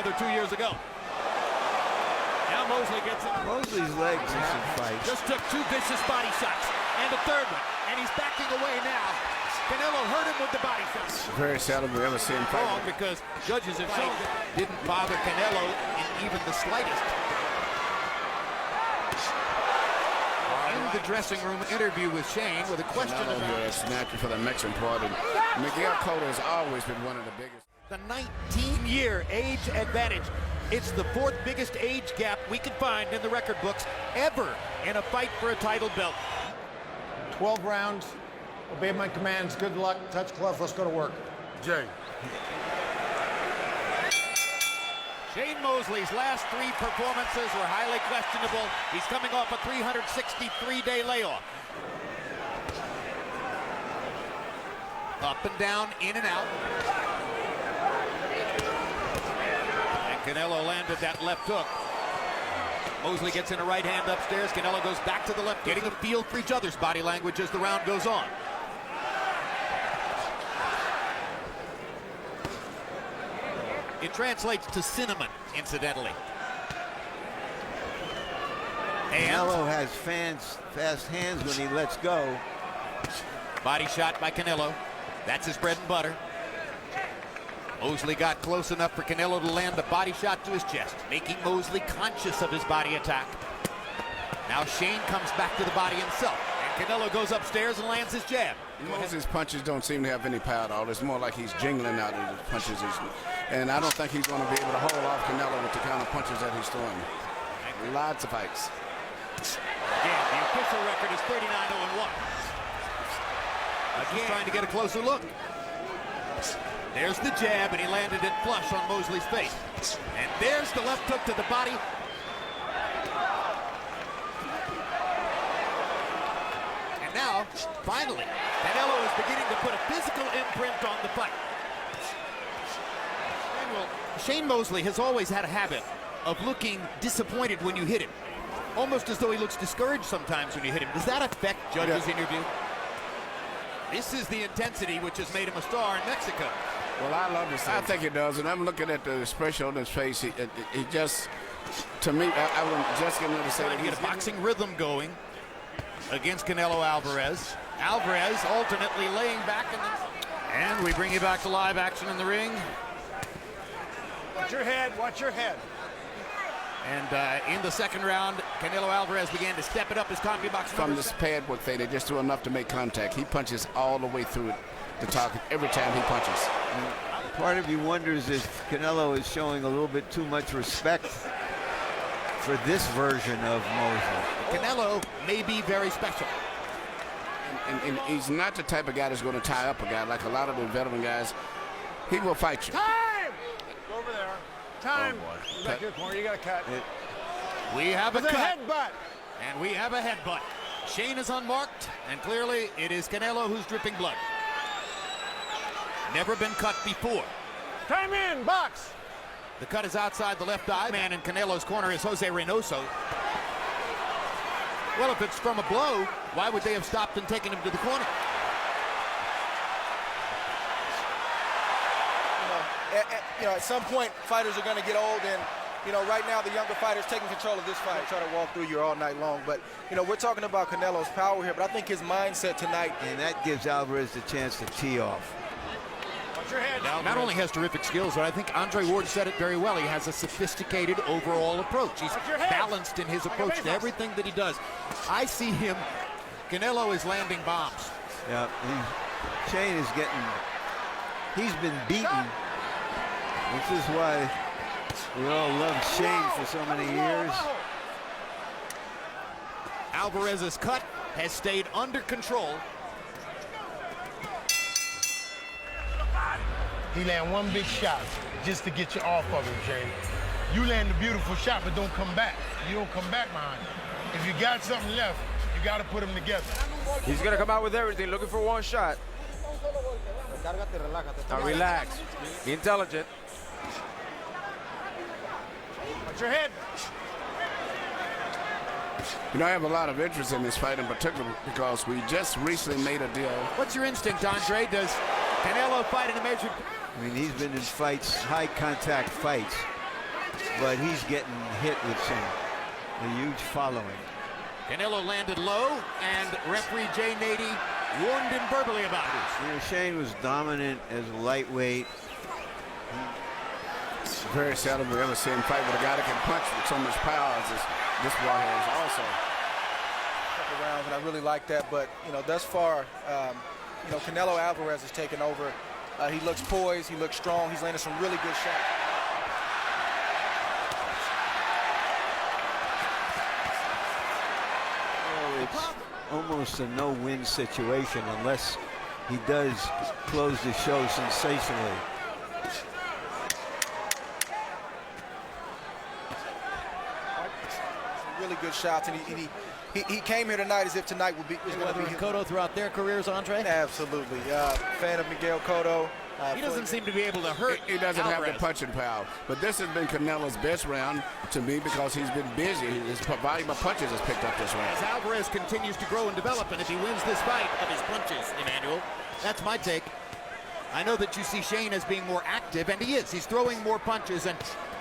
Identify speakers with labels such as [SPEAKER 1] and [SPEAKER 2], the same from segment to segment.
[SPEAKER 1] 2 years ago. Now Mosley gets it.
[SPEAKER 2] Mosley's legs in some fights.
[SPEAKER 1] Just took 2 vicious body shots and a third one, and he's backing away now. Canelo hurt him with the body shots.
[SPEAKER 3] Very seldom we ever see him fight.
[SPEAKER 1] Wrong, because judges have shown didn't bother Canelo in even the slightest. In the dressing room interview with Shane with a question about
[SPEAKER 3] it's natural for the Mexican part. And Miguel Cotto has always been one of the biggest.
[SPEAKER 1] the 19-year age advantage. It's the 4th biggest age gap we could find in the record books ever in a fight for a title belt.
[SPEAKER 4] 12 rounds. Obey my commands. Good luck. Touch glove. Let's go to work.
[SPEAKER 3] Jay.
[SPEAKER 1] Shane Mosley's last 3 performances were highly questionable. He's coming off a 363-day layoff. Up and down, in and out. And Canelo landed that left hook. Mosley gets in a right hand upstairs. Canelo goes back to the left, getting a feel for each other's body language as the round goes on. It translates to cinnamon, incidentally. And
[SPEAKER 2] Canelo has fast hands when he lets go.
[SPEAKER 1] Body shot by Canelo. That's his bread and butter. Mosley got close enough for Canelo to land a body shot to his chest, making Mosley conscious of his body attack. Now Shane comes back to the body himself, and Canelo goes upstairs and lands his jab.
[SPEAKER 3] His punches don't seem to have any power at all. It's more like he's jingling out of his punches. And I don't think he's going to be able to hold off Canelo with the kind of punches that he's throwing. Lots of fights.
[SPEAKER 1] Again, the official record is 39-0-1. Again, trying to get a closer look. There's the jab, and he landed it flush on Mosley's face. And there's the left hook to the body. And now, finally, Canelo is beginning to put a physical imprint on the fight. Shane Mosley has always had a habit of looking disappointed when you hit him. Almost as though he looks discouraged sometimes when you hit him. Does that affect judges in your view? This is the intensity which has made him a star in Mexico.
[SPEAKER 3] Well, I love this. I think it does, and I'm looking at the expression on his face. He just, to me, I was just going to say
[SPEAKER 1] trying to get a boxing rhythm going against Canelo Alvarez. Alvarez alternately laying back, and we bring you back to live action in the ring.
[SPEAKER 4] Watch your head. Watch your head.
[SPEAKER 1] And in the second round, Canelo Alvarez began to step it up as CompuBox.
[SPEAKER 3] From this pad work thing, they just do enough to make contact. He punches all the way through the target every time he punches.
[SPEAKER 2] And part of you wonders if Canelo is showing a little bit too much respect for this version of Mosley.
[SPEAKER 1] Canelo may be very special.
[SPEAKER 3] And he's not the type of guy that's going to tie up a guy like a lot of the veteran guys. He will fight you.
[SPEAKER 4] Time! Go over there. Time.
[SPEAKER 3] Oh,
[SPEAKER 4] Back your corner. You got to cut.
[SPEAKER 1] We have a cut.
[SPEAKER 4] Headbutt.
[SPEAKER 1] And we have a headbutt. Shane is unmarked, and clearly it is Canelo who's dripping blood. Never been cut before.
[SPEAKER 4] Time in. Box.
[SPEAKER 1] The cut is outside the left eye. Man in Canelo's corner is Jose Reynoso. Well, if it's from a blow, why would they have stopped and taken him to the corner?
[SPEAKER 5] At some point, fighters are going to get old, and right now the younger fighters taking control of this fight. Try to walk through you all night long, but we're talking about Canelo's power here, but I think his mindset tonight,
[SPEAKER 2] And that gives Alvarez the chance to tee off.
[SPEAKER 4] Watch your head.
[SPEAKER 1] Now, not only has terrific skills, but I think Andre Ward said it very well. He has a sophisticated overall approach. He's balanced in his approach to everything that he does. I see him. Canelo is landing bombs.
[SPEAKER 2] Yeah, Shane is he's been beaten. This is why we all loved Shane for so many years.
[SPEAKER 1] Alvarez's cut has stayed under control.
[SPEAKER 6] He land one big shot just to get you off of him, Jay. You land a beautiful shot, but don't come back. You don't come back behind him. If you got something left, you got to put them together.
[SPEAKER 7] He's going to come out with everything, looking for one shot. Now relax. Be intelligent.
[SPEAKER 4] Watch your head.
[SPEAKER 3] I have a lot of interest in this fight in particular because we just recently made a deal.
[SPEAKER 1] What's your instinct, Andre? Does Canelo fight in a measured...
[SPEAKER 2] I mean, he's been in fights, high contact fights. but he's getting hit with a huge following.
[SPEAKER 1] Canelo landed low, and referee Jay Nady warned him verbally about it.
[SPEAKER 2] You know, Shane was dominant as a lightweight.
[SPEAKER 3] It's very seldom we ever see him fight with a guy that can punch with so much power as this boy has also.
[SPEAKER 5] Couple rounds, and I really like that. But you know, thus far, you know, Canelo Alvarez has taken over. He looks poised. He looks strong. He's landing some really good shots.
[SPEAKER 2] Oh, it's almost a no-win situation unless he does close the show sensationally.
[SPEAKER 5] Some really good shots, and he came here tonight as if tonight was going to be his.
[SPEAKER 8] Cotto throughout their careers, Andre?
[SPEAKER 5] Absolutely. Fan of Miguel Cotto.
[SPEAKER 1] He doesn't seem to be able to hurt.
[SPEAKER 3] He doesn't
[SPEAKER 1] Alvarez.
[SPEAKER 3] have the punching power. But this has been Canelo's best round to me because he's been busy. His volume of punches has picked up this round.
[SPEAKER 1] As Alvarez continues to grow and develop, and if he wins this fight of his punches, Emmanuel, that's my take. I know that you see Shane as being more active, and he is. He's throwing more punches, and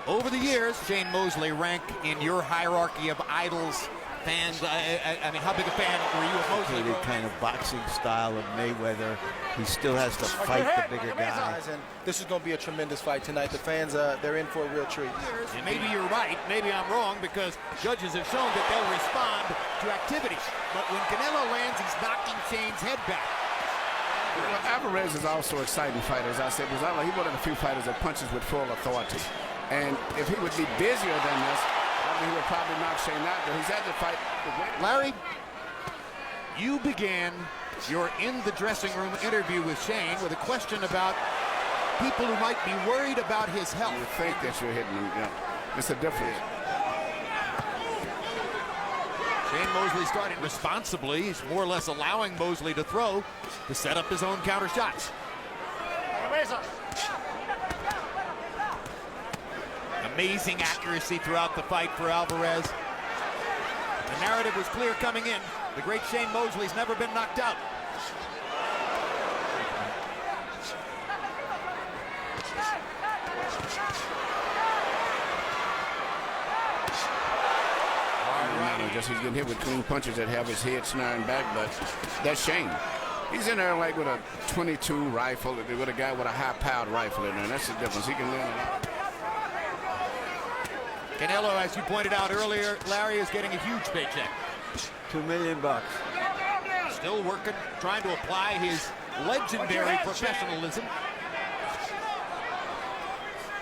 [SPEAKER 1] over the years, Shane Mosley rank in your hierarchy of idols, fans. I mean, how big a fan were you of Mosley?
[SPEAKER 2] The kind of boxing style of Mayweather. He still has to fight the bigger guy.
[SPEAKER 5] And this is going to be a tremendous fight tonight. The fans, they're in for a real treat.
[SPEAKER 1] And maybe you're right, maybe I'm wrong, because judges have shown that they'll respond to activity. But when Canelo lands, he's knocking Shane's head back.
[SPEAKER 3] Well, Alvarez is also an exciting fighter, as I said. He's one of the few fighters that punches with full authority. And if he would be busier than this, I mean, he would probably knock Shane out, but he's had to fight.
[SPEAKER 1] Larry, you began your in the dressing room interview with Shane with a question about people who might be worried about his health.
[SPEAKER 3] You think that you're hitting him, yeah. It's a difference.
[SPEAKER 1] Shane Mosley starting responsibly. He's more or less allowing Mosley to throw to set up his own counter shots. Amazing accuracy throughout the fight for Alvarez. The narrative was clear coming in. The great Shane Mosley's never been knocked out.
[SPEAKER 3] Just he's getting hit with clean punches that have his head snaring back, but that's Shane. He's in there like with a 22 rifle, with a guy with a high-powered rifle in there. That's the difference. He can learn a lot.
[SPEAKER 1] Canelo, as you pointed out earlier, Larry, is getting a huge paycheck.
[SPEAKER 2] $2 million.
[SPEAKER 1] Still working, trying to apply his legendary professionalism.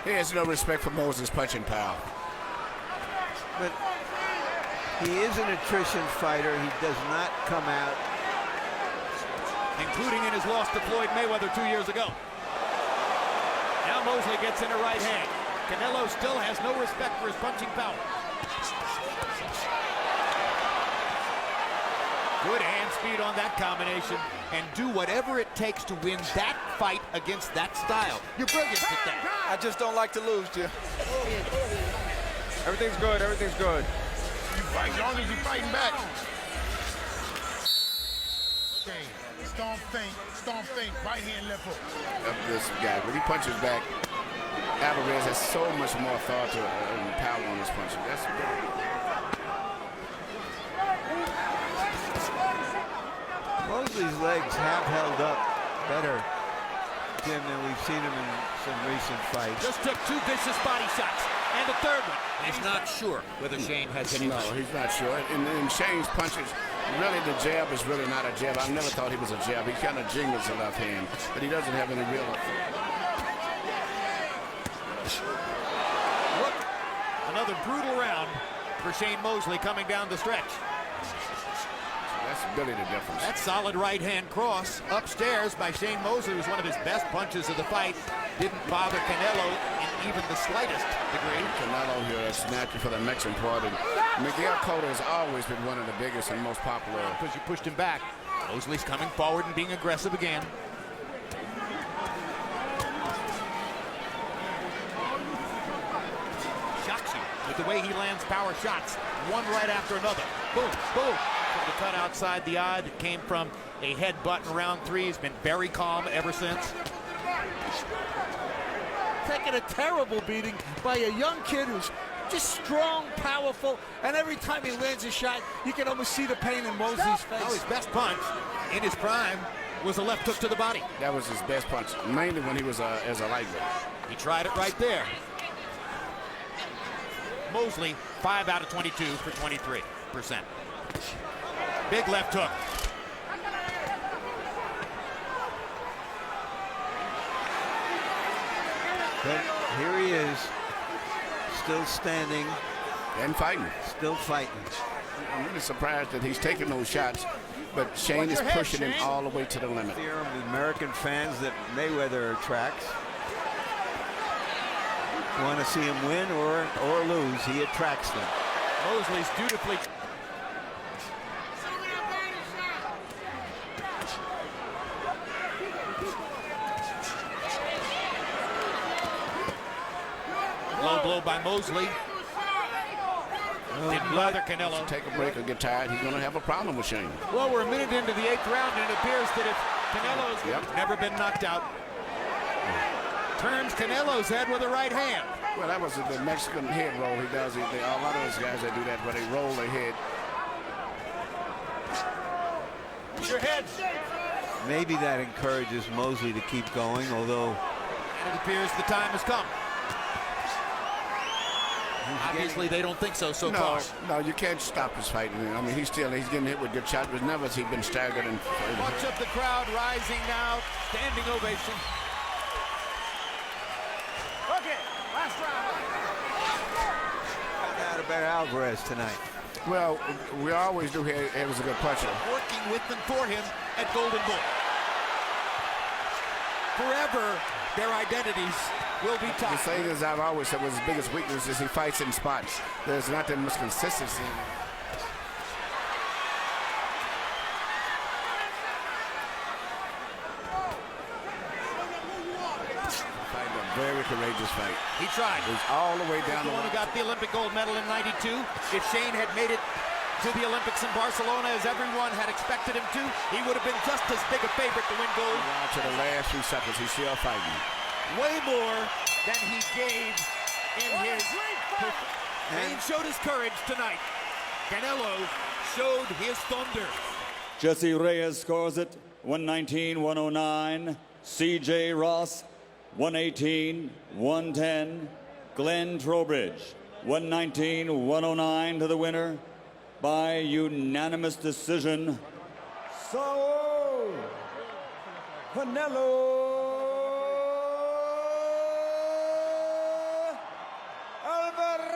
[SPEAKER 3] He has no respect for Moses' punching power.
[SPEAKER 2] But he is an attrition fighter. He does not come out.
[SPEAKER 1] Including in his loss to Floyd Mayweather 2 years ago. Now Mosley gets in a right hand. Canelo still has no respect for his punching power. Good hand speed on that combination, and do whatever it takes to win that fight against that style. You're brilliant at that.
[SPEAKER 5] I just don't like to lose, Jim.
[SPEAKER 7] Everything's good. Everything's good.
[SPEAKER 6] You fight as long as you're fighting back. Stomp feint, right hand, left hook.
[SPEAKER 3] Of this guy, when he punches back, Alvarez has so much more authority and power on his punches. That's
[SPEAKER 2] Mosley's legs have held up better, Jim, than we've seen him in some recent fights.
[SPEAKER 1] Just took two vicious body shots, and a third one. He's not sure whether Shane has any.
[SPEAKER 3] No, he's not sure. And Shane's punches, really the jab is really not a jab. I never thought he was a jab. He kind of jingles the left hand, but he doesn't have any real authority.
[SPEAKER 1] Look, another brutal round for Shane Mosley coming down the stretch.
[SPEAKER 3] That's really the difference.
[SPEAKER 1] That solid right hand cross upstairs by Shane Mosley was one of his best punches of the fight. Didn't bother Canelo in even the slightest degree.
[SPEAKER 3] Canelo here is snatching for the Mexican part. And Miguel Cotto has always been one of the biggest and most popular.
[SPEAKER 1] Because you pushed him back. Mosley's coming forward and being aggressive again. Shocks you with the way he lands power shots, one right after another. Boom, boom. From the cut outside the eye that came from a headbutt in round three. He's been very calm ever since.
[SPEAKER 8] Taking a terrible beating by a young kid who's just strong, powerful, and every time he lands a shot, you can almost see the pain in Mosley's face.
[SPEAKER 1] Oh, his best punch in his prime was a left hook to the body.
[SPEAKER 3] That was his best punch, mainly when he was as a lightweight.
[SPEAKER 1] He tried it right there. Mosley, 5 out of 22 for 23%. Big left hook.
[SPEAKER 2] But here he is, still standing
[SPEAKER 3] And fighting.
[SPEAKER 2] still fighting.
[SPEAKER 3] I'm really surprised that he's taking those shots, but Shane is pushing him all the way to the limit.
[SPEAKER 2] Fear of the American fans that Mayweather attracts. Want to see him win or lose, he attracts them.
[SPEAKER 1] Mosley's dutifully. Low blow by Mosley. Didn't bother Canelo.
[SPEAKER 3] Take a break or get tired, he's going to have a problem with Shane.
[SPEAKER 1] Well, we're a minute into the 8th round, and it appears that if Canelo's never been knocked out, turns Canelo's head with a right hand.
[SPEAKER 3] Well, that was the Mexican head roll he does. A lot of those guys that do that, where they roll their head.
[SPEAKER 1] Your head.
[SPEAKER 2] Maybe that encourages Mosley to keep going, although
[SPEAKER 1] And it appears the time has come. Obviously, they don't think so far.
[SPEAKER 3] No, you can't stop his fighting. I mean, he's getting hit with good shots, but never has he been staggered. And
[SPEAKER 1] Much of the crowd rising now, standing ovation.
[SPEAKER 4] Okay, last round.
[SPEAKER 2] out about Alvarez tonight.
[SPEAKER 3] well, we always do here. It was a good puncher.
[SPEAKER 1] Working with and for him at Golden Bull. Forever, their identities will be
[SPEAKER 3] The
[SPEAKER 1] tied.
[SPEAKER 3] thing is, I've always said was his biggest weakness is he fights in spots. There's not that much consistency. Fighting a very courageous fight.
[SPEAKER 1] He tried.
[SPEAKER 3] He's all the way down
[SPEAKER 1] The
[SPEAKER 3] the
[SPEAKER 1] one who
[SPEAKER 3] line.
[SPEAKER 1] got the Olympic gold medal in '92. If Shane had made it to the Olympics in Barcelona as everyone had expected him to, he would have been just as big a favorite to win gold.
[SPEAKER 3] Down to the last few seconds, he's still fighting.
[SPEAKER 1] Way more than he gave in his. Shane showed his courage tonight. Canelo showed his thunder.
[SPEAKER 9] Jesse Reyes scores it 119-109. C.J. Ross 118-110. Glenn Trowbridge 119-109 to the winner by unanimous decision. Saul Canelo Alvarez.